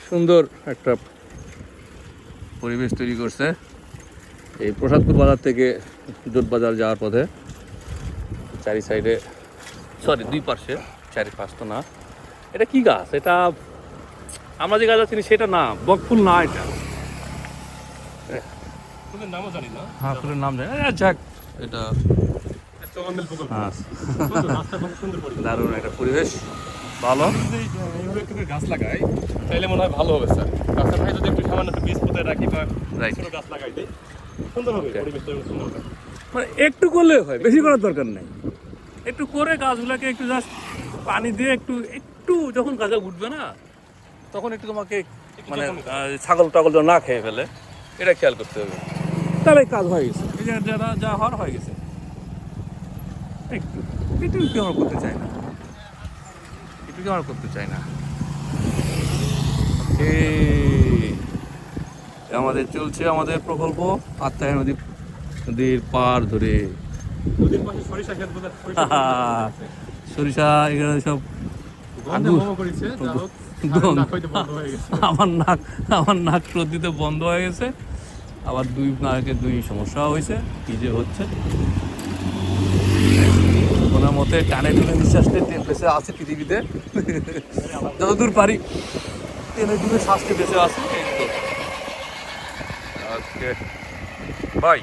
সুন্দর একটা পরিবেশ তৈরি করছে এই প্রসাদপুর বাজার থেকে জোট বাজার যাওয়ার পথে। চারি সাইডে, সরি দুই পাশে, চারি পাশ তো না। এটা কি গাছ? এটা আমরা যে গাছ চিনি সেটা না, বকফুল না এটা। নামও জানি না। হ্যাঁ, ফুলের নাম জানি না। যাক, এটা দারুণ একটা পরিবেশ, ভালো। গাছ লাগাই তাইলে মনে হয় ভালো হবে স্যার। গাছের ভাই যদি একটু সামান্য একটু বীজ পুঁতে রাখি বা ছোট গাছ লাগাই দিই, সুন্দর হবে, পরিবেশটা সুন্দর হবে। মানে একটু করলে হয়, বেশি করার দরকার নেই। একটু করে গাছগুলোকে একটু জাস্ট পানি দিয়ে একটু একটু যখন গাছে উঠবে না, তখন একটু তোমাকে মানে ছাগল টাগল যেন না খেয়ে ফেলে, এটা খেয়াল করতে হবে। তাহলে কাজ হয়ে গেছে, এই যে যারা যা হওয়ার হয়ে গেছে। একটু একটু কি আমরা করতে চাই না, একটু কি আমরা করতে চাই না। আমাদের চলছে আমাদের প্রকল্প আত্মায় নদীর পার ধরে। নদীর পাশে সরিষা ক্ষেত বোধহয়, সরিষা এখানে সব গন্ধে মোমো করেছে, যা হোক, আর নাক হইতে বন্ধ হয়ে গেছে। আমার নাক সর্দিতে বন্ধ হয়ে গেছে। আবার দুই সমস্যা হয়েছে, কি যে হচ্ছে ওনার মতে। টানে টুনে নিঃশ্বাস নিয়ে বেঁচে আছে পৃথিবীতে, যতদূর পারি টেনে টুনে শ্বাস নিয়ে বেঁচে আছে। Okay bye.